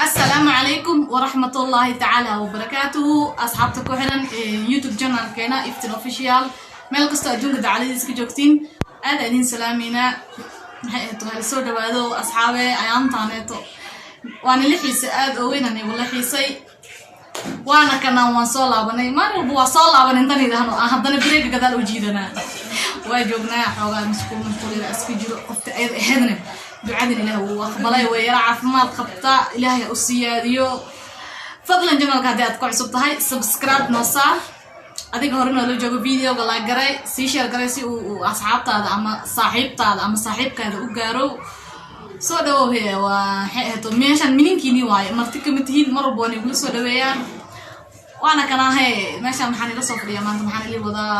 السلام عليكم ورحمة الله تعالى وبركاته أصحابتك وحنا يوتيوب channel كنا إفتن official ميل قصة أدونك دعالي ديسك جوكتين أنا أدين سلامينا محيطو هالسور دوادو أصحابي أيام طانيتو وأنا اللي حيسي آد أويناني والله حيسي وأنا كنا وانصولا بني ما نبوا صولا بني انتني دهنو أهدنا بريك قدال وجيدنا واجوبنا حوغا مسكول أسكي جيرو قفت أهدنا ducadin ilaahay uu aqbalay way yara caafimaad qabta ilaahay u siyaadiyo fadlan channelka hadii aad ku cusub tahay subscribe noo saar adiga hore noo joogo videoga la garay si share garay si uu asxaabtaada ama saaxiibkaada u gaaro soo dhaweey waa hay'ado meeshan mininkiini waay marti kamid yihiin mar walba inay ugu soo dhaweeyaan waana kana meeshan maxaan ila soo fadhiyaa maanta maxaan ila wadaa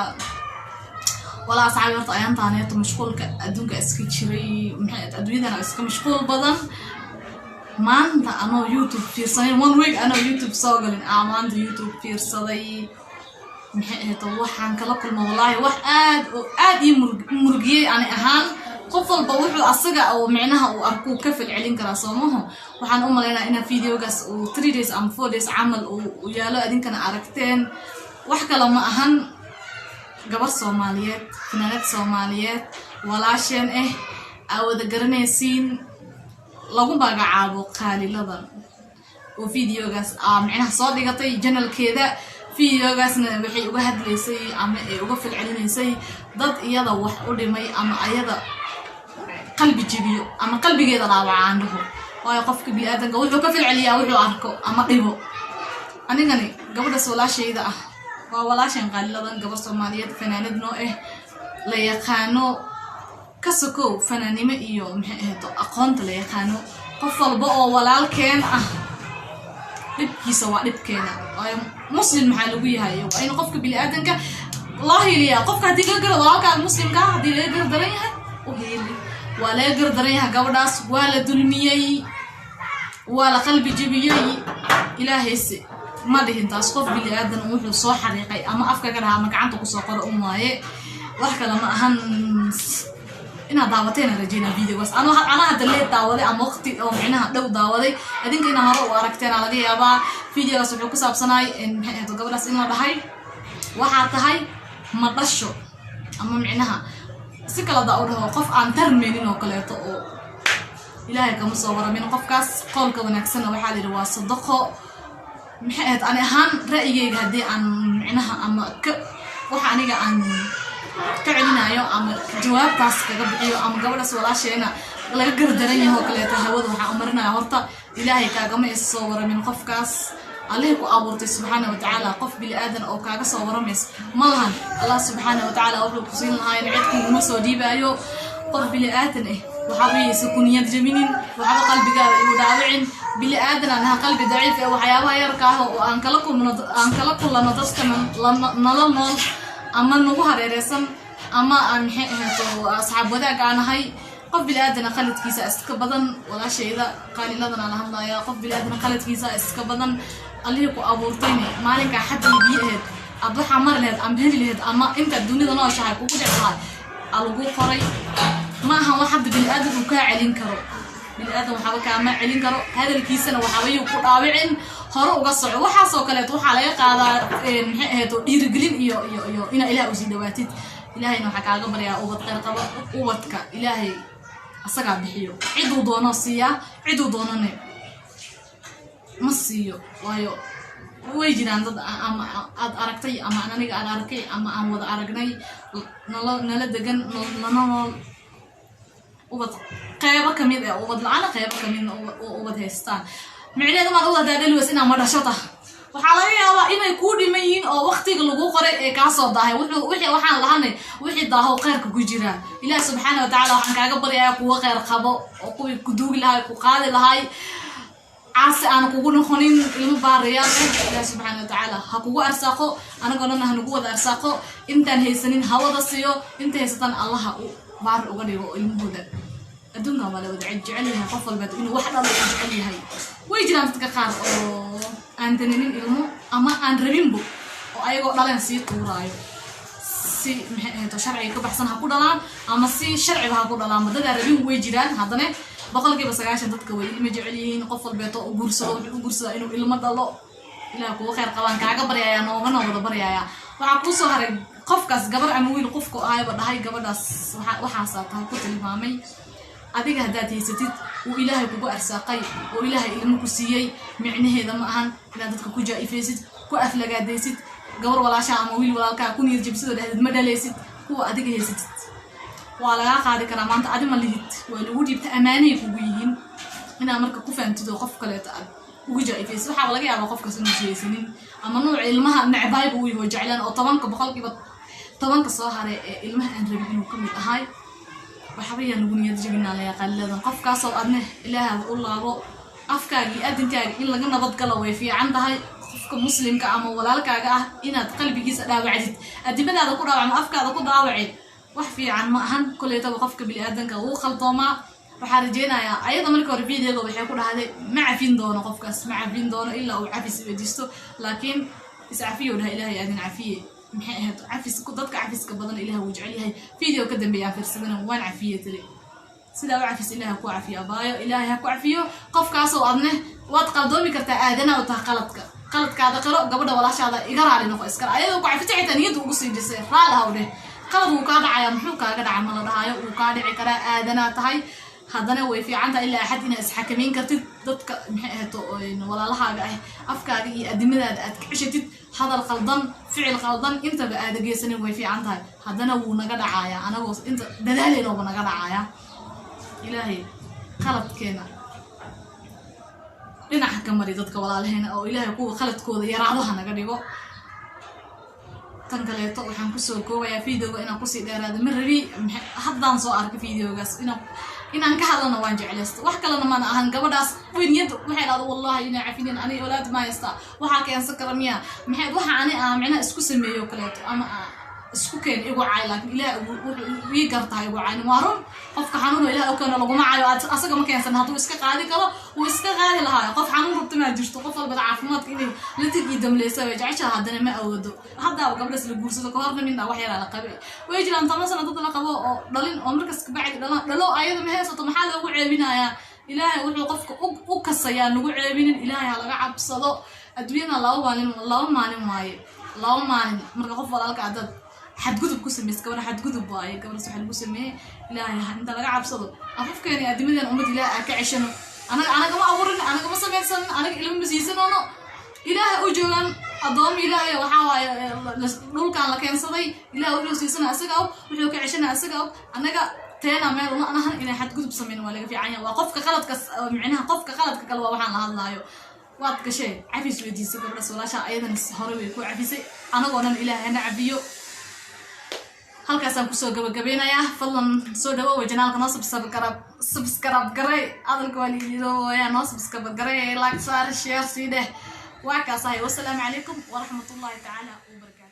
ولا صعب يرتقي أيام تانية مشغول كأدونك إسكتشري أدوية أنا إسك مشغول بدن ما أنت أنا يوتيوب في صين one week أنا يوتيوب صاغلين أعمال يوتيوب في صدي محيط عن كلام الموضوع وآد مرجية يعني أهان قفل بوحو أصجع أو معناها أو أركو كفل علين كراسمهم وحن لنا إن فيديو جس و 3 days أم 4 days عمل ويالو أدين كان عرفتين وحكى لما أهان gabar Soomaaliyeed fanaanad Soomaaliyeed walaasheen awada garanaysiin lagu magacaabo qaaliladan oo videogaas macnaha soo dhigatay channelkeeda videogaasna waxay uga hadlaysay ama ay uga falcelinaysay dad iyada wax u dhimay ama ayada qalbi jibiyo ama qalbigeeda dhaawacaan waayo qofka bini'aadanka wuxuu ka falceliyaa wuxuu arko ama dhibo anigani gabadha walaashayda وولاشين قاللادن gabar Soomaaliyeed fanaanad noo la yaqaano kasoo fanaanimo iyo maxay ahdo aqoonta la yaqaano qof walba oo walaalkeen dibkiisa waa dibkeena ay muslim maxaa lagu yahay waa in qofka bini'aadanka Allah hiliya qofka hadii laga garo walaalka muslimka hadii laga garo daran yahay oo hili waa laga garo daran yahay gabadhaas waa la dulmiyay waa la qalbi jabiyay ilaahaysi ما ده أنت أسقط بالآدم ومثل صح حقيقي أما أفكر كده ما كعنت قصقر أمي وأحكي لما أهن إنها دعوتين رجينا فيديو بس أنا هتلاقي دعوة أم وقتي أو معناها لو دعوة أدين كنا هروح وأركتين على دي أبا فيديو بس بحكي سب صناي إن هذا قبل أسئلة بهاي وحتى هاي ما بشو أما معناها سكلا دعوة وقف عن ترمين وكلاته إلهي كمصور من قف كاس قول كونكسنا وحالي رواس صدقه محيط أنا هان رأيي هدي عن معناها أما وحانيجا عن كعلنا يو أما جواب تاس كقبل أما قبل سؤال شيء لا يقدرني هو كله تهود وحأمرنا هرتا إلهي كجمع الصور من قفكاس عليه وأبورت سبحانه وتعالى قف بالآدم أو كاجا صور مس ملهن الله سبحانه وتعالى أبورت كسين هاي نعتكم مسودي بأيو قف بالآدم وحبي سكونيات جميلين وحب قلبي قال وداوعين بالآدم أنها قلبي ضعيف وحياها يركاه وأنكلكم لنا تسكن نلنا أما نوها رئيسا أما أن أصحاب وداك أنا هاي قف بالآدم خلت كيسة استكبدا ولا شيء إذا قال لنا الحمد لله يا قف بالآدم خلت كيسة استكبدا اللي هو أبورتيني مالك حد يبيهد أبو حمر لهد أم بهدي لهد أما أنت الدنيا ضنا شعب وكل حال ألقوا قري ما هو حد بالآدم وكاعلين كرو بالآدم وحبك ما علين كرو هذا الكيسنا وحبي وقطاوعين هرو وقصع وحاسو كلت وحلا يقادا هادو يرجلين يو إن إله أزيدواتي إلهي نوحك على قبر يا أوبت غير قبر أوبتك إلهي أسقى بحيو عدو دونا صيا عدو دونني مصيو وايو ويجينا ضد أما أركتي أما أنا نيجي أنا أركي أما أنا وضع أركني نلدجن ننال وبد قيبة كمية وبد العنا قيبة كمية وبد هستان معناه ما الله ده دلوس إنها مرة شطة وحاليا وإنه يكون يمين أو وقت يقلقوا قريء كعصا ضاهي وحي وحنا لهني وحي ضاهو غيرك كجيران إله سبحانه وتعالى وحنا كعقبر يا قوة غير خبا وقوي كدوق لهاي وقاد لهاي عاصي أنا كقول خنين المباريات الله سبحانه وتعالى هكوا أرساقه أنا قلنا هنقول أرساقه أنت هيسنين هوا ضسيو أنت هيستن الله بار وقريبه المبودة الدنيا ما لو دعي جعلها قفل بات إنه واحد الله يجعلها هاي ويجينا متكخار أو أنتنين إلمو أما أن ربيمبو وأيقو دالين سي طورايو سي شرعي كبحسن هكو دالان أما سي شرعي هكو دالان مدد ربيم ويجيران هذا boqolkiiba 90 dadka way ilma jecel yihiin qof walbeeto u guursado inuu ilmo dhalo ilaa kuwa khayr qabaan kaaga baryaya noogana wada baryaya waxa ku soo haray qofkaas gabar ama wiil qofku ahayba dhahay gabadhaas waxaas tahay ku tilmaamay adiga hadaad haysatid oo ilaahay kugu arsaaqay oo ilaahay ilmo ku siiyay micnaheeda ma ahan inaad dadka ku jaa'ifaysid ku aflagaadaysid gabar walaasha ama wiil walaalka ku niyad jabsado dhahdid ma dhalaysid kuwa adiga haysatid waa laga qaadi karaa maanta adima lihid waa lagu dhiibta amaanay kugu yihiin inaa marka ku faantido qof kale aad ugu jaa'ifaysid waxa laga yaabaa qofkaas inuu jeesanin ama nooc ilmaha nacbayb uu yahay jeclaan oo 10% soo haray ilmaha aan rabin inuu kamid ahay waxaabaya lagu niyad jabinaa la yaqaaladan qofkaas oo adna ilaahay u laabo afkaaga adinkaaga in laga nabad galo way fiican tahay qofka muslimka ama walaalkaaga ah inaad qalbigiisa dhaawacdid adibadaada ku dhaawacmo afkaada ku dhaawacid wax fiican ma ahan kuleetaba qofka bini'aadanka uu khaldooma waxa rajeenayaa ayada markii hore fiidiyoga waxay ku dhahday ma cafin doono qofkaas ma cafin doono ilaa uu cafis weydiisto laakiin iscafiyo dhahay ilaahay adin cafiye maxay ahayd cafis ku dadka cafiska badan ilaahay wuu jecel yahay fiidiyoo ka dambeeyay fiirsadana waan cafiye tale sida uu cafis ilaahay ku cafiyo baayo ilaahay ha ku cafiyo qofkaas oo adne waad qaldoomi kartaa aadana u tahay qaladkaada qiro gabadha walaashaada iga raali noqo iskar ayadoo ku cafitay xitaa niyadu ugu sii dhisay raali hawde qalad uu ka dhacaya muxuu kaaga dhacay ma la dhahayo uu ka dhici karaa aadana tahay haddana way fiicanta ilaa axad inaad isxakameyn kartid dadka maxay ahayd walaalahaaga ah afkaaga iyo adimadaada aad ka ceshatid hadal qaldan ficil qaldan intaba aad geysanin way fiican tahay haddana wuu naga dhacayaa anagoo inta dadaaleenooba naga dhacayaa ilaahay qaladkeena dhinaca ka mari dadka walaalaheena oo ilaahay kuwa qaladkooda yaraadaha naga dhigo tan kaleeto waxaan kusoo koobayaa fiidiyooga inaan kusii dheeraado ma rabi haddaan soo arka fiidiyoogaas inaan ka hadlana waan jeclaysta wax kalena mana ahan gabadhaas weyniyad waxay dhahdo wallahi inaa cafinin ani awlaad ma haysta waxaa keensan kara miya maxay waxa ani micnaha isku sameeyo kaleeto ama isku keen igu caay laakiin ilaahay wuxuu ii gartahay igu caay waa run qofka xanuun ilaahay oo kana laguma caayo asaga ma keensan hadduu iska qaadi karo wuu iska qaadi lahaa qof xanuun rabta ma jirto qof walba caafimaadka inay la tigi damleysa way jecesha haddana ma awoodo hadda gabadhaas la guursado ka horna midna wax yar la qabay way jiraan tamasana dad la qabo oo dhalin oo markaas ka bacdi dhalo ayada ma haysato maxaa lagu ceebinayaa ilaahay wuxuu qofka u kasayaa lagu ceebinin ilaahay ha laga cabsado adduunyada laba maalin waaye laba maalin marka qof walaalka dad xadgudub ku sameeyay gabadha xadgudub waaye gabadha waxa lagu sameeyay ilaahay inta laga cabsado afafkeena adimadan ummad ilaahay ka ceshano anaga ma abuurin anaga ma sameeysan anaga ilmo masiisanono ilaahay u joogan adoom ilaahay waxa waaye dhulkan la keensaday ilaahay wuxuu siisana asaga wuxuu ka ceshana asaga anaga teena meel uma anahan inay xadgudub sameeyaan waa laga fiican yahay waa qofka qaladka micnaha qofka qaladka kale waa waxaan la hadlaayo waad gashay cafis weydiisay gabadha walaasha ayadan hore way ku cafisay anagoona ilaahay na cafiyo halkaasaan kusoo gabagabeynayaa fadlan soo dhawow janaalka noo subscribe garay adalka waa liidooyaa noo subscribe garay like saar share sii dheh waa kaas ahay wassalaamu calaykum waraxmatullaahi tacaala wabarakaatu